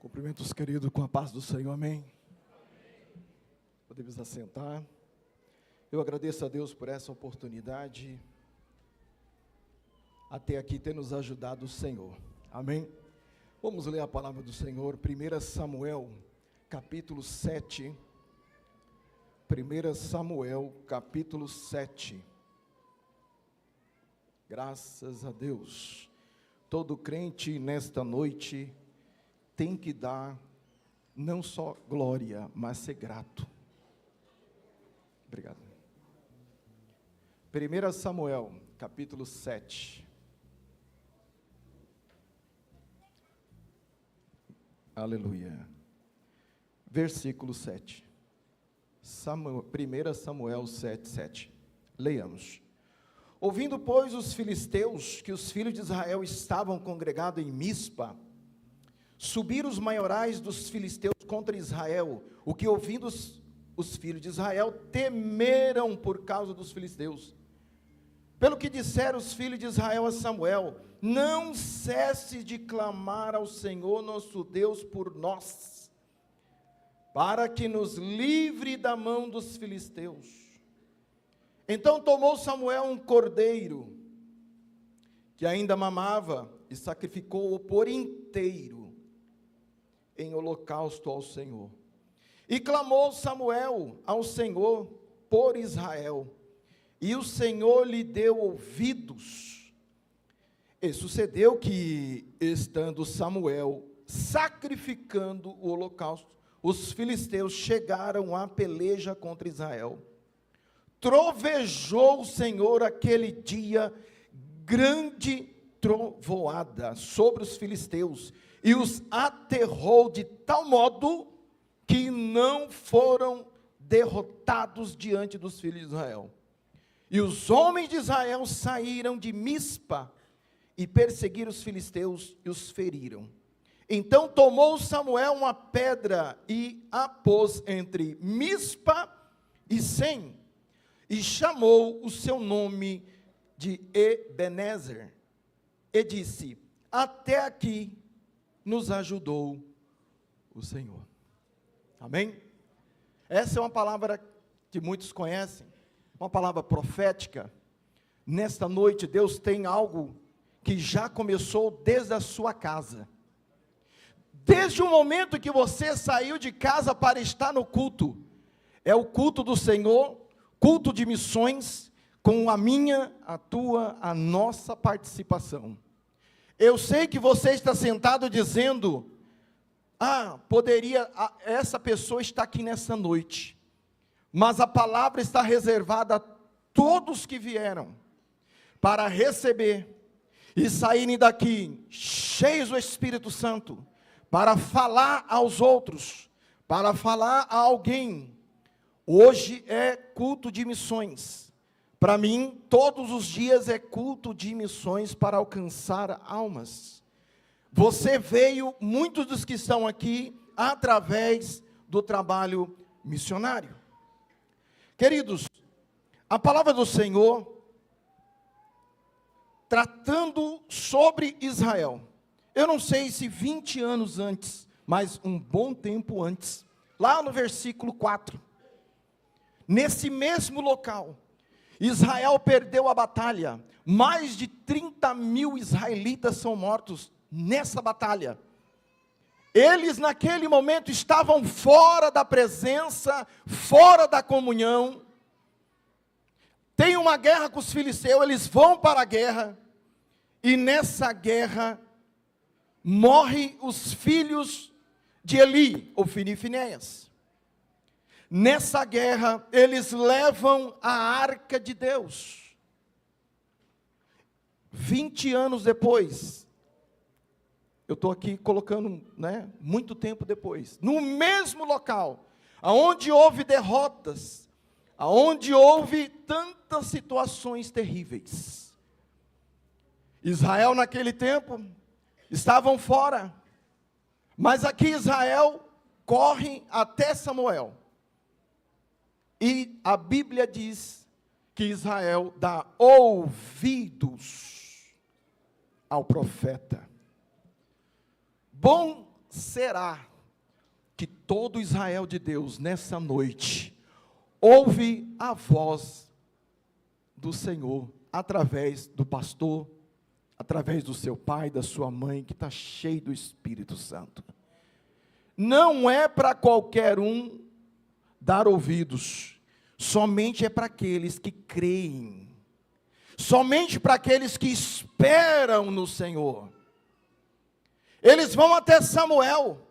Cumprimento os queridos com a paz do Senhor, amém? Podemos assentar. Eu agradeço a Deus por essa oportunidade, até aqui ter nos ajudado o Senhor, amém? Vamos ler a palavra do Senhor, 1 Samuel, capítulo 7, 1 Samuel, capítulo 7, graças a Deus. Todo crente nesta noite tem que dar não só glória, mas ser grato. Obrigado. 1 Samuel, capítulo 7. Aleluia. Versículo 7. 1 Samuel 7, 7. Leiamos. Ouvindo, pois, os filisteus que os filhos de Israel estavam congregados em Mispa, subiram os maiorais dos filisteus contra Israel, o que ouvindo os filhos de Israel, temeram por causa dos filisteus. Pelo que disseram os filhos de Israel a Samuel: não cesse de clamar ao Senhor nosso Deus por nós, para que nos livre da mão dos filisteus. Então tomou Samuel um cordeiro, que ainda mamava, e sacrificou-o por inteiro, em holocausto ao Senhor. E clamou Samuel ao Senhor por Israel, e o Senhor lhe deu ouvidos. E sucedeu que, estando Samuel sacrificando o holocausto, os filisteus chegaram à peleja contra Israel. Trovejou o Senhor aquele dia, grande trovoada sobre os filisteus, e os aterrou de tal modo que não foram derrotados diante dos filhos de Israel. E os homens de Israel saíram de Mispa e perseguiram os filisteus e os feriram. Então tomou Samuel uma pedra e a pôs entre Mispa e Sem, e chamou o seu nome de Ebenezer, e disse: até aqui nos ajudou o Senhor. Amém? Essa é uma palavra que muitos conhecem, uma palavra profética. Nesta noite Deus tem algo que já começou desde a sua casa. Desde o momento que você saiu de casa para estar no culto, é o culto do Senhor, culto de missões, com a minha, a tua, a nossa participação. Eu sei que você está sentado dizendo: essa pessoa está aqui nessa noite, mas a palavra está reservada a todos que vieram, para receber, e saírem daqui, cheios do Espírito Santo, para falar aos outros, para falar a alguém. Hoje é culto de missões. Para mim, todos os dias é culto de missões para alcançar almas. Você veio, muitos dos que estão aqui, através do trabalho missionário. Queridos, a palavra do Senhor, tratando sobre Israel. Eu não sei se 20 anos antes, mas um bom tempo antes, lá no versículo 4. Nesse mesmo local, Israel perdeu a batalha. Mais de 30 mil israelitas são mortos nessa batalha. Eles naquele momento estavam fora da presença, fora da comunhão. Tem uma guerra com os filisteus, eles vão para a guerra. E nessa guerra, morrem os filhos de Eli, Ofni e Finéias. Nessa guerra, eles levam a arca de Deus. 20 anos depois, eu estou aqui colocando, muito tempo depois, no mesmo local, aonde houve derrotas, aonde houve tantas situações terríveis. Israel naquele tempo, estavam fora, mas aqui Israel corre até Samuel. E a Bíblia diz que Israel dá ouvidos ao profeta. Bom será que todo Israel de Deus, nessa noite, ouve a voz do Senhor, através do pastor, através do seu pai, da sua mãe, que está cheio do Espírito Santo? Não é para qualquer um dar ouvidos, somente é para aqueles que creem, somente para aqueles que esperam no Senhor. Eles vão até Samuel,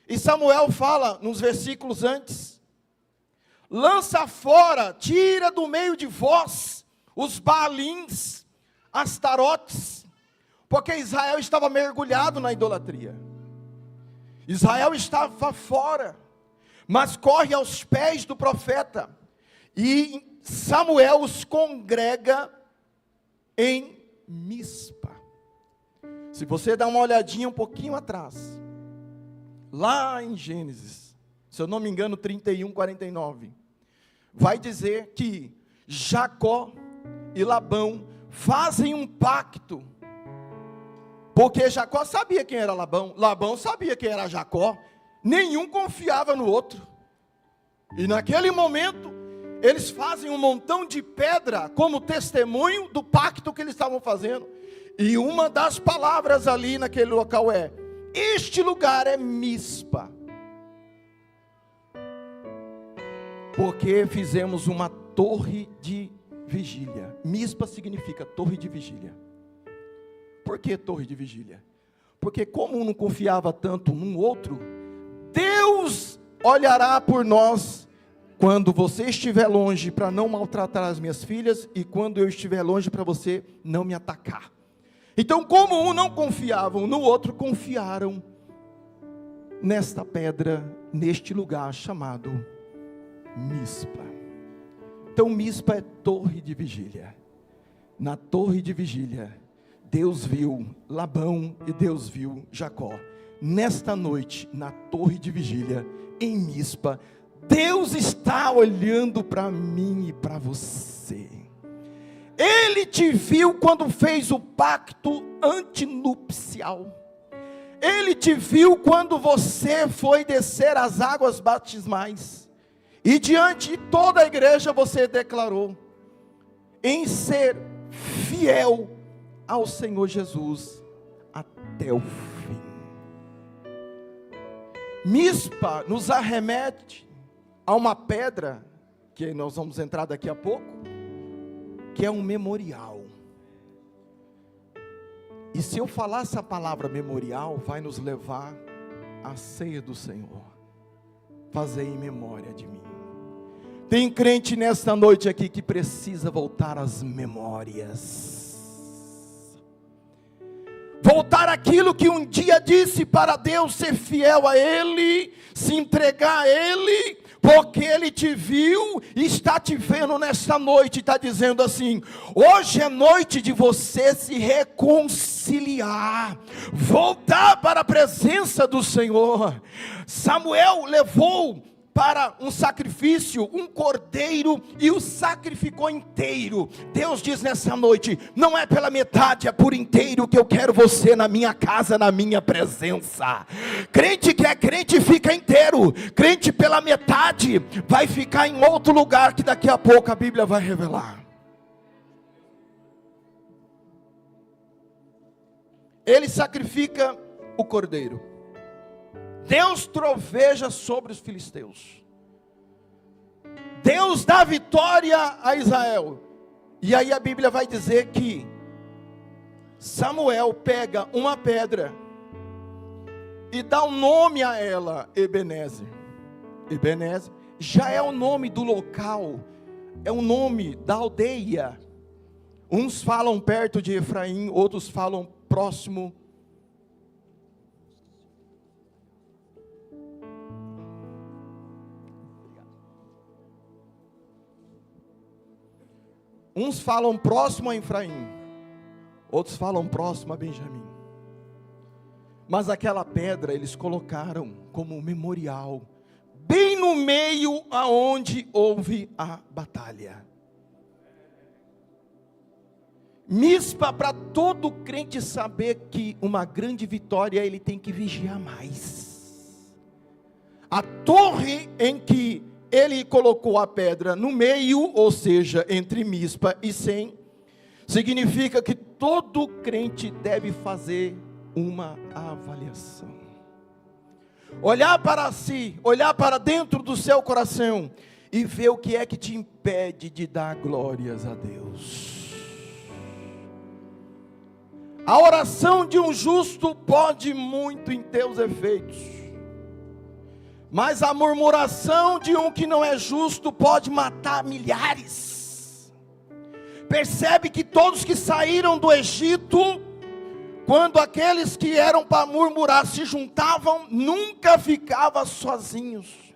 e Samuel fala, nos versículos antes, lança fora, tira do meio de vós, os Baalins, Astarotes, porque Israel estava mergulhado na idolatria, Israel estava fora, mas corre aos pés do profeta, e Samuel os congrega em Mispa. Se você dá uma olhadinha um pouquinho atrás, lá em Gênesis, se eu não me engano 31, 49, vai dizer que Jacó e Labão fazem um pacto, porque Jacó sabia quem era Labão, Labão sabia quem era Jacó, nenhum confiava no outro, e naquele momento, eles fazem um montão de pedra, como testemunho do pacto que eles estavam fazendo, e uma das palavras ali naquele local é, este lugar é Mispa, porque fizemos uma torre de vigília. Mispa significa torre de vigília. Por que torre de vigília? Porque como um não confiava tanto num outro, Deus olhará por nós, quando você estiver longe, para não maltratar as minhas filhas, e quando eu estiver longe, para você não me atacar. Então, como um não confiava no outro, confiaram nesta pedra, neste lugar chamado Mispa. Então, Mispa é torre de vigília. Na torre de vigília, Deus viu Labão e Deus viu Jacó. Nesta noite, na torre de vigília, em Mispa, Deus está olhando para mim e para você. Ele te viu quando fez o pacto antinupcial. Ele te viu quando você foi descer as águas batismais. E diante de toda a igreja você declarou em ser fiel ao Senhor Jesus até o fim. Mispa nos arremete a uma pedra, que nós vamos entrar daqui a pouco, que é um memorial. E se eu falar essa palavra memorial, vai nos levar à ceia do Senhor. Fazei em memória de mim. Tem crente nesta noite aqui que precisa voltar às memórias. Voltar àquilo que um dia disse para Deus, ser fiel a Ele, se entregar a Ele, porque Ele te viu e está te vendo nesta noite, está dizendo assim, hoje é noite de você se reconciliar, voltar para a presença do Senhor. Samuel levou para um sacrifício, um cordeiro, e o sacrificou inteiro. Deus diz nessa noite, não é pela metade, é por inteiro que eu quero você na minha casa, na minha presença. Crente que é crente fica inteiro, crente pela metade vai ficar em outro lugar, que daqui a pouco a Bíblia vai revelar. Ele sacrifica o cordeiro. Deus troveja sobre os filisteus. Deus dá vitória a Israel. E aí a Bíblia vai dizer que Samuel pega uma pedra e dá um nome a ela, Ebenezer. Ebenezer já é o nome do local, é o nome da aldeia. Uns falam perto de Efraim, outros falam próximo. Uns falam próximo a Efraim, outros falam próximo a Benjamim. Mas aquela pedra eles colocaram como memorial, bem no meio aonde houve a batalha. Mispa, para todo crente saber que uma grande vitória, ele tem que vigiar mais. A torre em que ele colocou a pedra no meio, ou seja, entre Mispa e Sem, significa que todo crente deve fazer uma avaliação. Olhar para si, olhar para dentro do seu coração e ver o que é que te impede de dar glórias a Deus. A oração de um justo pode muito em teus efeitos, mas a murmuração de um que não é justo pode matar milhares. Percebe que todos que saíram do Egito, quando aqueles que eram para murmurar se juntavam, nunca ficavam sozinhos,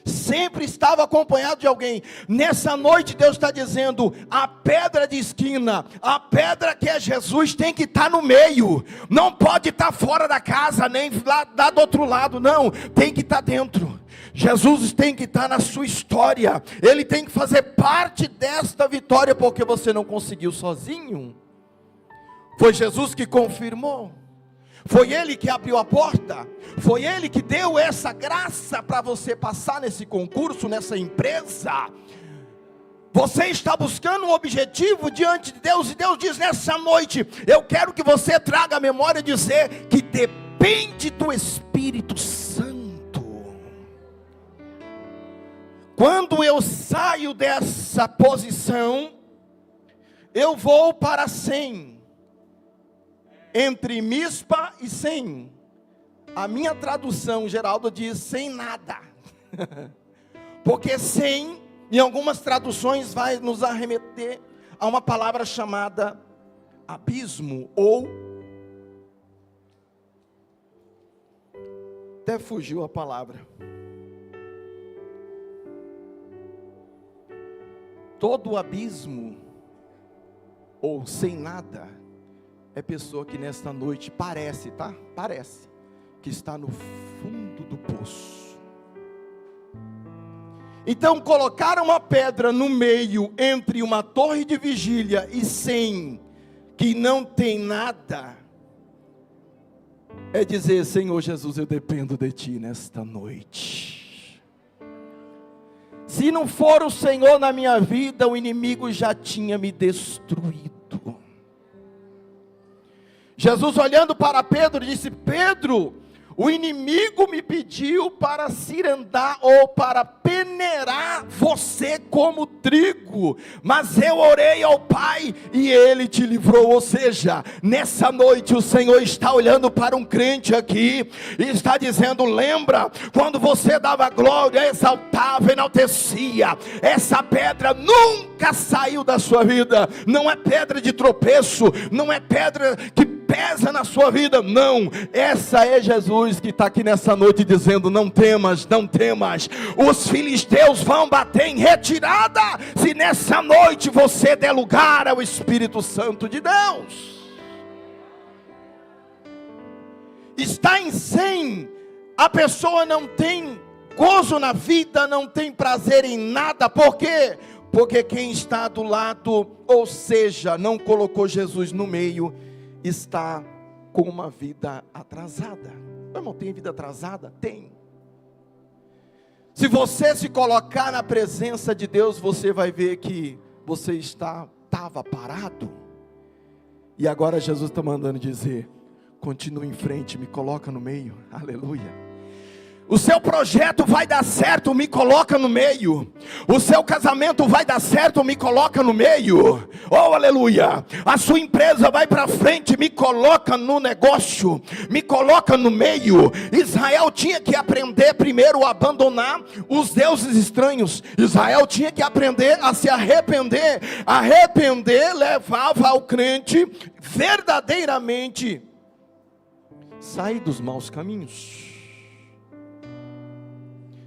sempre estava acompanhado de alguém. Nessa noite Deus está dizendo, a pedra de esquina, a pedra que é Jesus tem que estar no meio, não pode estar fora da casa, nem lá do outro lado, não, tem que estar dentro. Jesus tem que estar na sua história, Ele tem que fazer parte desta vitória, porque você não conseguiu sozinho. Foi Jesus que confirmou, foi Ele que abriu a porta, foi Ele que deu essa graça para você passar nesse concurso, nessa empresa. Você está buscando um objetivo diante de Deus, e Deus diz nessa noite, eu quero que você traga a memória e dizer que depende do Espírito Santo. Quando eu saio dessa posição, eu vou para Sem, entre Mispa e Sem. A minha tradução, Geraldo, diz sem nada. Porque sem, em algumas traduções, vai nos arremeter a uma palavra chamada abismo, ou até fugiu a palavra. Todo abismo, ou sem nada, é pessoa que nesta noite parece, tá? Parece que está no fundo do poço. Então colocar uma pedra no meio entre uma torre de vigília e Sem, que não tem nada, é dizer, Senhor Jesus, eu dependo de Ti nesta noite. Se não for o Senhor na minha vida, o inimigo já tinha me destruído. Jesus, olhando para Pedro, disse, Pedro, o inimigo me pediu para cirandar ou para peneirar você como trigo, mas eu orei ao Pai e Ele te livrou. Ou seja, nessa noite o Senhor está olhando para um crente aqui e está dizendo, lembra quando você dava glória, exaltava, enaltecia, essa pedra nunca saiu da sua vida, não é pedra de tropeço, não é pedra que pesa na sua vida, não, essa é Jesus que está aqui nessa noite dizendo, não temas, não temas, os filisteus vão bater em retirada, se nessa noite você der lugar ao Espírito Santo de Deus. Está em Sem, a pessoa não tem gozo na vida, não tem prazer em nada, por quê? Porque quem está do lado, ou seja, não colocou Jesus no meio, está com uma vida atrasada. Meu irmão, tem vida atrasada? Tem. Se você se colocar na presença de Deus, você vai ver que você estava parado, e agora Jesus está mandando dizer, continue em frente, me coloca no meio, aleluia. O seu projeto vai dar certo, me coloca no meio. O seu casamento vai dar certo, me coloca no meio. Oh, aleluia. A sua empresa vai para frente, me coloca no negócio, me coloca no meio. Israel tinha que aprender primeiro a abandonar os deuses estranhos. Israel tinha que aprender a se arrepender. Arrepender levava ao crente verdadeiramente sair dos maus caminhos.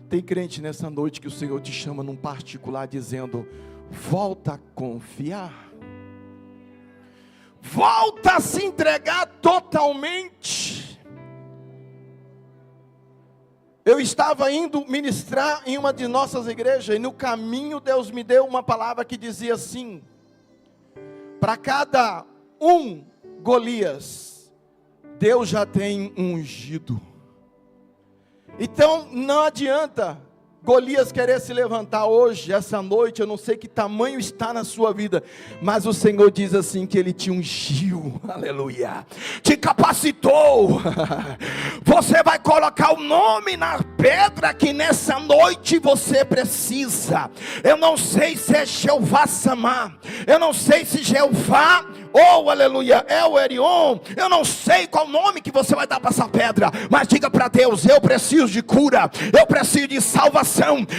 Tem crente nessa noite que o Senhor te chama num particular dizendo, volta a confiar, volta a se entregar totalmente. Eu estava indo ministrar em uma de nossas igrejas, e no caminho Deus me deu uma palavra que dizia assim, Para cada Golias, Deus já tem um ungido. Então não adianta Golias querer se levantar hoje, essa noite. Eu não sei que tamanho está na sua vida, mas o Senhor diz assim, que Ele te ungiu, aleluia, te capacitou. Você vai colocar o nome na pedra que nessa noite você precisa. Eu não sei se é Jeová Samá, eu não sei se Jeová, aleluia, é o Erion, eu não sei qual nome que você vai dar para essa pedra, mas diga para Deus: eu preciso de cura, eu preciso de salvação,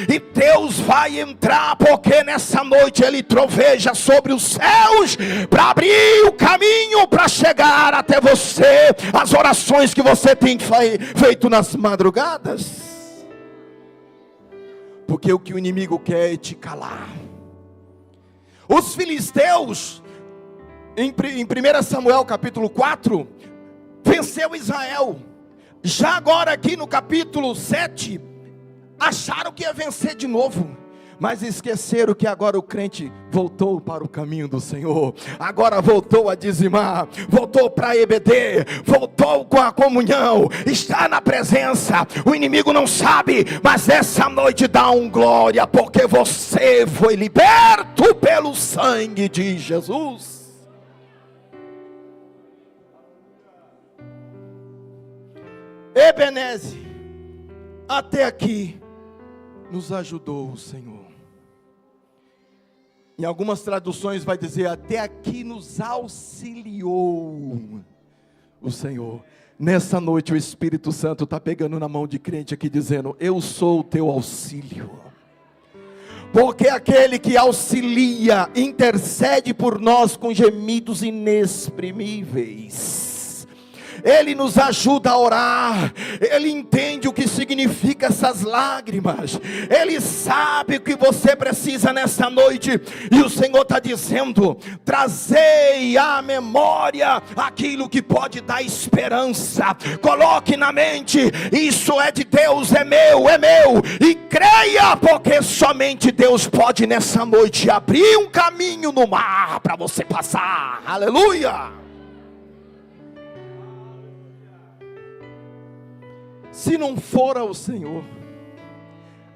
e Deus vai entrar, porque nessa noite Ele troveja sobre os céus, para abrir o caminho, para chegar até você, as orações que você tem feito nas madrugadas, porque o que o inimigo quer é te calar. Os filisteus, em 1 Samuel capítulo 4, venceu Israel. Já agora aqui no capítulo 7, acharam que ia vencer de novo, mas esqueceram que agora o crente voltou para o caminho do Senhor. Agora voltou a dizimar, voltou para EBD, voltou com a comunhão, está na presença. O inimigo não sabe, mas essa noite dá um glória, porque você foi liberto pelo sangue de Jesus. Ebenezer, até aqui nos ajudou o Senhor. Em algumas traduções vai dizer: até aqui nos auxiliou o Senhor. Nessa noite o Espírito Santo está pegando na mão de crente aqui, dizendo: eu sou o teu auxílio. Porque aquele que auxilia, intercede por nós com gemidos inexprimíveis. Ele nos ajuda a orar, Ele entende o que significa essas lágrimas, Ele sabe o que você precisa nessa noite, e o Senhor está dizendo: trazei à memória aquilo que pode dar esperança, coloque na mente: isso é de Deus, é meu, e creia, porque somente Deus pode nessa noite abrir um caminho no mar para você passar, aleluia. Se não fora o Senhor,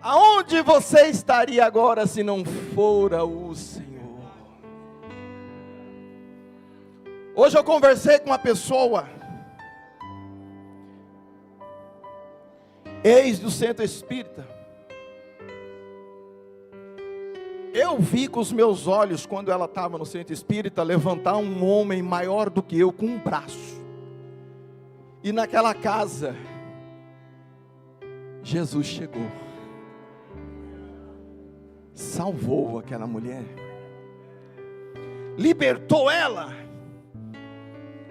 aonde você estaria agora se não fora o Senhor? Hoje eu conversei com uma pessoa, ex do centro espírita. Eu vi com os meus olhos, quando ela estava no centro espírita, levantar um homem maior do que eu com um braço. E naquela casa Jesus chegou, salvou aquela mulher, libertou ela.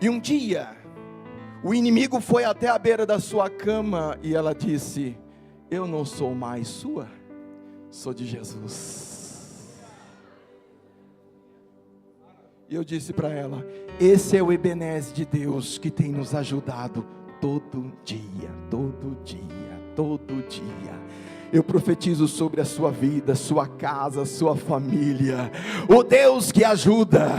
E um dia o inimigo foi até a beira da sua cama e ela disse: eu não sou mais sua, sou de Jesus. E eu disse para ela: esse é o Ebenezer de Deus que tem nos ajudado todo dia, todo dia. Todo dia. Eu profetizo sobre a sua vida, sua casa, sua família. O Deus que ajuda,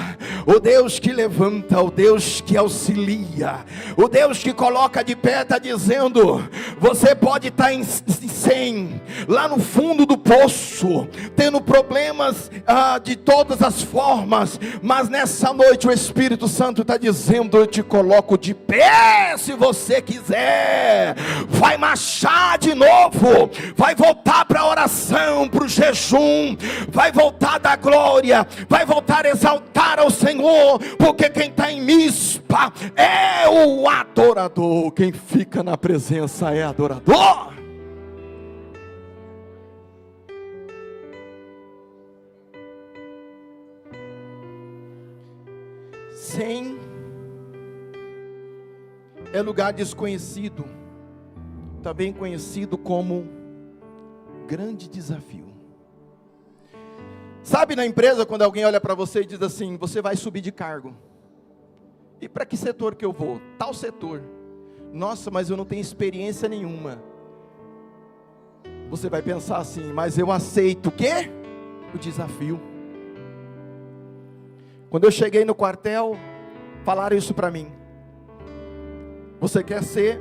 o Deus que levanta, o Deus que auxilia, o Deus que coloca de pé, está dizendo: você pode estar em 100, lá no fundo do poço, tendo problemas de todas as formas, mas nessa noite o Espírito Santo está dizendo: eu te coloco de pé, se você quiser. Vai marchar de novo, vai voltar para a oração, para o jejum, vai voltar da glória, vai voltar a exaltar ao Senhor, porque quem está em Mispa é o adorador, quem fica na presença é adorador. Sem é lugar desconhecido, também conhecido como grande desafio. Sabe, na empresa, quando alguém olha para você e diz assim: você vai subir de cargo. E para que setor que eu vou? Tal setor. Nossa, mas eu não tenho experiência nenhuma. Você vai pensar assim: mas eu aceito o quê? O desafio. Quando eu cheguei no quartel, falaram isso para mim. Você quer ser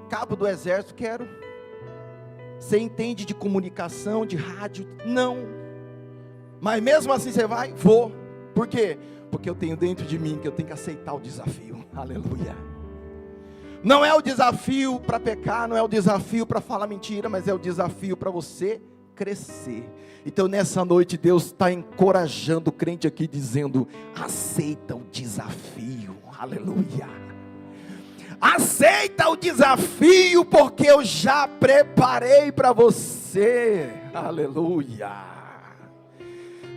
cabo do exército? Quero. Você entende de comunicação, de rádio? Não. Mas mesmo assim você vai? Vou. Por quê? Porque eu tenho dentro de mim que eu tenho que aceitar o desafio. Aleluia. Não é o desafio para pecar, não é o desafio para falar mentira, mas é o desafio para você crescer. Então nessa noite Deus está encorajando o crente aqui, dizendo: aceita o desafio. Aleluia. Aceita o desafio, porque eu já preparei para você. Aleluia.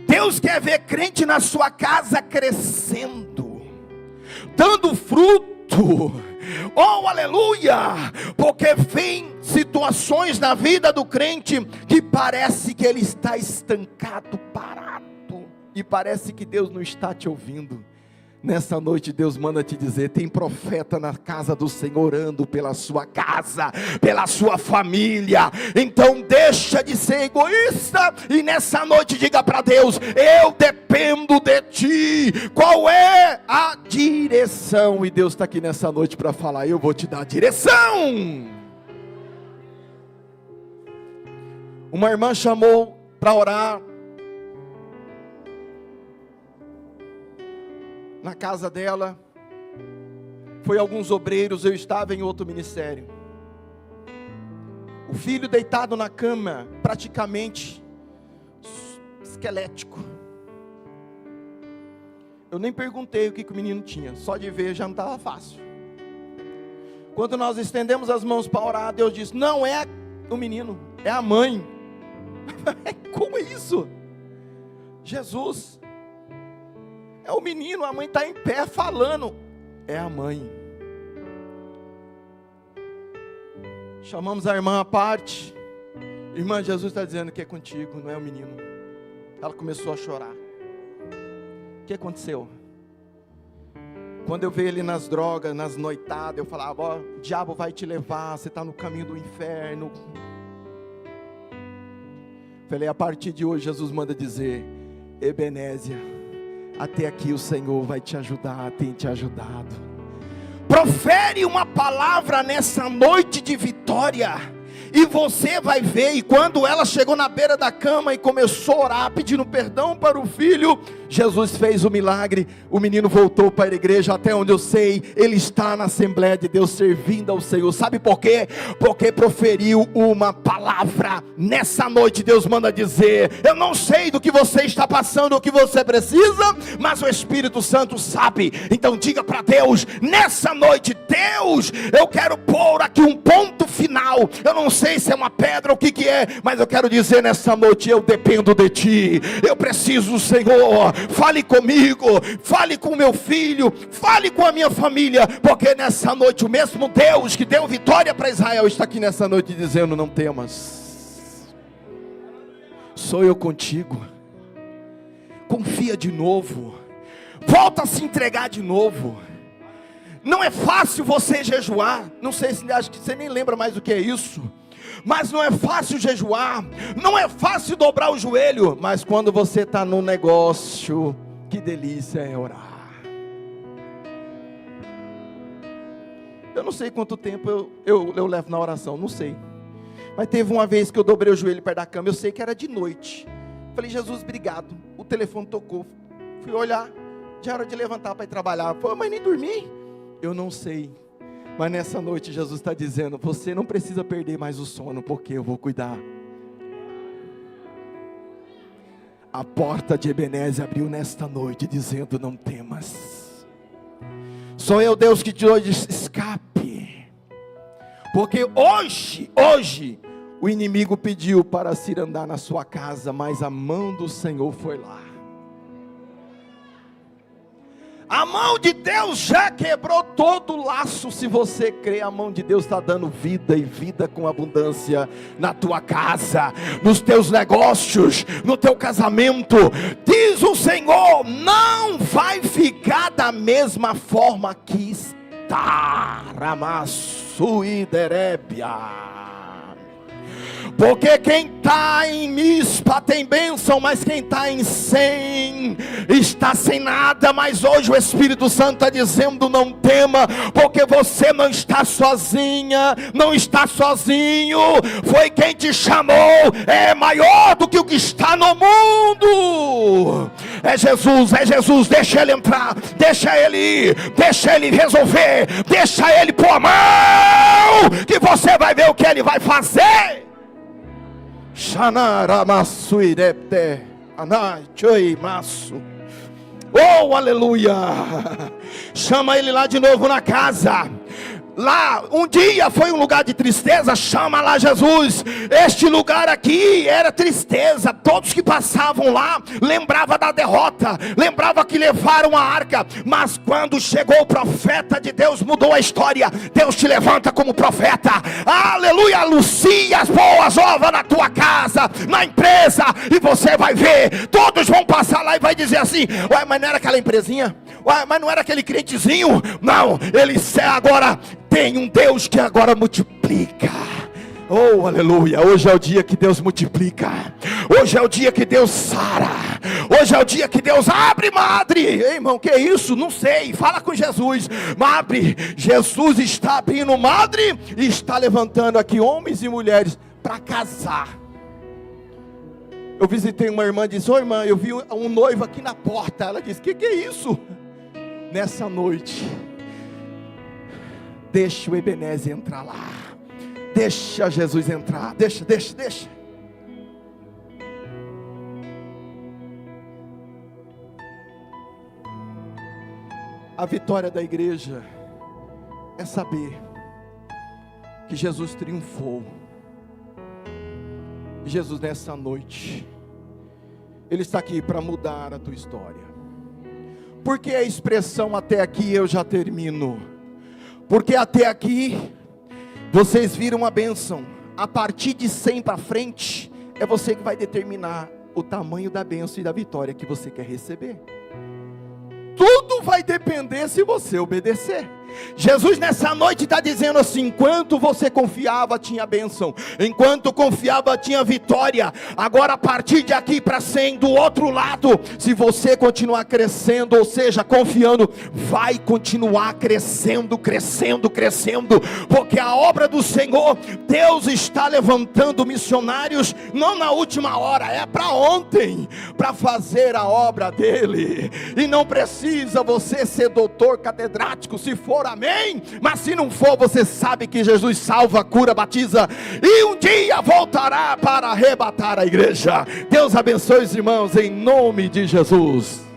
Deus quer ver crente na sua casa crescendo, dando fruto. Oh, aleluia. Porque vem situações na vida do crente que parece que ele está estancado, parado, e parece que Deus não está te ouvindo. Nessa noite Deus manda te dizer: tem profeta na casa do Senhor orando pela sua casa, pela sua família. Então deixa de ser egoísta e nessa noite diga para Deus: eu dependo de ti. Qual é a direção? E Deus está aqui nessa noite para falar: eu vou te dar a direção. Uma irmã chamou para orar na casa dela. Foi alguns obreiros, eu estava em outro ministério. O filho deitado na cama, praticamente esquelético. Eu nem perguntei o que o menino tinha, só de ver já não estava fácil. Quando nós estendemos as mãos para orar, Deus disse: não é o menino, é a mãe. Como é isso? Jesus, é o menino, a mãe está em pé falando. É a mãe. Chamamos a irmã à parte. Irmã, Jesus está dizendo que é contigo, não é o menino. Ela começou a chorar. O que aconteceu? Quando eu vi ele nas drogas, nas noitadas, eu falava: ó, o diabo vai te levar, você está no caminho do inferno. Falei: a partir de hoje Jesus manda dizer: Ebenézia, até aqui o Senhor vai te ajudar, tem te ajudado. Profere uma palavra nessa noite de vitória, e você vai ver. E quando ela chegou na beira da cama e começou a orar, pedindo perdão para o filho, Jesus fez o milagre. O menino voltou para a igreja. Até onde eu sei, ele está na Assembleia de Deus servindo ao Senhor. Sabe por quê? Porque proferiu uma palavra. Nessa noite Deus manda dizer: eu não sei do que você está passando, o que você precisa, mas o Espírito Santo sabe. Então diga para Deus nessa noite: Deus, eu quero pôr aqui um ponto final. Eu não sei se é uma pedra ou o que é, mas eu quero dizer nessa noite: eu dependo de ti, eu preciso do Senhor. Fale comigo, fale com meu filho, fale com a minha família, porque nessa noite o mesmo Deus que deu vitória para Israel está aqui nessa noite dizendo: não temas, sou eu contigo. Confia de novo, volta a se entregar de novo. Não é fácil você jejuar. Não sei se acho que você nem lembra mais o que é isso. Mas não é fácil jejuar, não é fácil dobrar o joelho. Mas quando você está no negócio, que delícia é orar. Eu não sei quanto tempo eu levo na oração, não sei. Mas teve uma vez que eu dobrei o joelho perto da cama, eu sei que era de noite. Falei: Jesus, obrigado. O telefone tocou, fui olhar, já era de levantar para ir trabalhar. Falei: mas nem dormi. Eu não sei. Mas nessa noite Jesus está dizendo: você não precisa perder mais o sono, porque eu vou cuidar. A porta de Ebenezer abriu nesta noite, dizendo: não temas. Sou eu, Deus, que te dou escape. Porque hoje, o inimigo pediu para se andar na sua casa, mas a mão do Senhor foi lá. A mão de Deus já quebrou todo o laço. Se você crê, a mão de Deus está dando vida, e vida com abundância na tua casa, nos teus negócios, no teu casamento. Diz o Senhor: não vai ficar da mesma forma que está. Ramassuiderébia. porque quem está em Mispa tem bênção, mas quem está em Sem está sem nada. Mas hoje o Espírito Santo está dizendo: não tema, porque você não está sozinha, não está sozinho. Foi quem te chamou, é maior do que o que está no mundo. É Jesus, deixa ele entrar, deixa ele ir, deixa ele resolver, deixa ele pôr a mão, que você vai ver o que ele vai fazer. Oh, aleluia. Chama ele lá de novo na casa. Lá, um dia foi um lugar de tristeza, chama lá Jesus. Este lugar aqui era tristeza. Todos que passavam lá lembravam da derrota, lembravam que levaram a arca. Mas quando chegou o profeta de Deus, mudou a história. Deus te levanta como profeta. Aleluia, anuncia as boas ovas na tua casa, na empresa, e você vai ver, todos vão passar lá e vai dizer assim: ué, mas não era aquela empresinha? Ué, mas não era aquele crentezinho? Não, ele agora tem um Deus que agora multiplica. Oh, aleluia. Hoje é o dia que Deus multiplica. Hoje é o dia que Deus sara. Hoje é o dia que Deus abre, madre. Ei, irmão, que é isso? Não sei. Fala com Jesus. Madre, Jesus está abrindo, madre, e está levantando aqui homens e mulheres para casar. Eu visitei uma irmã e disse: ô irmã, eu vi um noivo aqui na porta. Ela disse: que é isso? Nessa noite, deixa o Ebenezer entrar lá. Deixa Jesus entrar. Deixa. A vitória da igreja é saber que Jesus triunfou. Jesus, nessa noite, Ele está aqui para mudar a tua história. Porque a expressão até aqui eu já termino? Porque até aqui vocês viram a bênção. A partir de 100 para frente, é você que vai determinar o tamanho da bênção e da vitória que você quer receber. Tudo vai depender se você obedecer. Jesus nessa noite está dizendo assim: enquanto você confiava tinha bênção, enquanto confiava tinha vitória. Agora a partir de aqui para 100, do outro lado, se você continuar crescendo, ou seja, confiando, vai continuar crescendo, porque a obra do Senhor, Deus está levantando missionários, não na última hora, é para ontem, para fazer a obra dele. E não precisa você ser doutor catedrático, se for, amém, mas se não for, você sabe que Jesus salva, cura, batiza, e um dia voltará para arrebatar a igreja. Deus abençoe os irmãos, em nome de Jesus.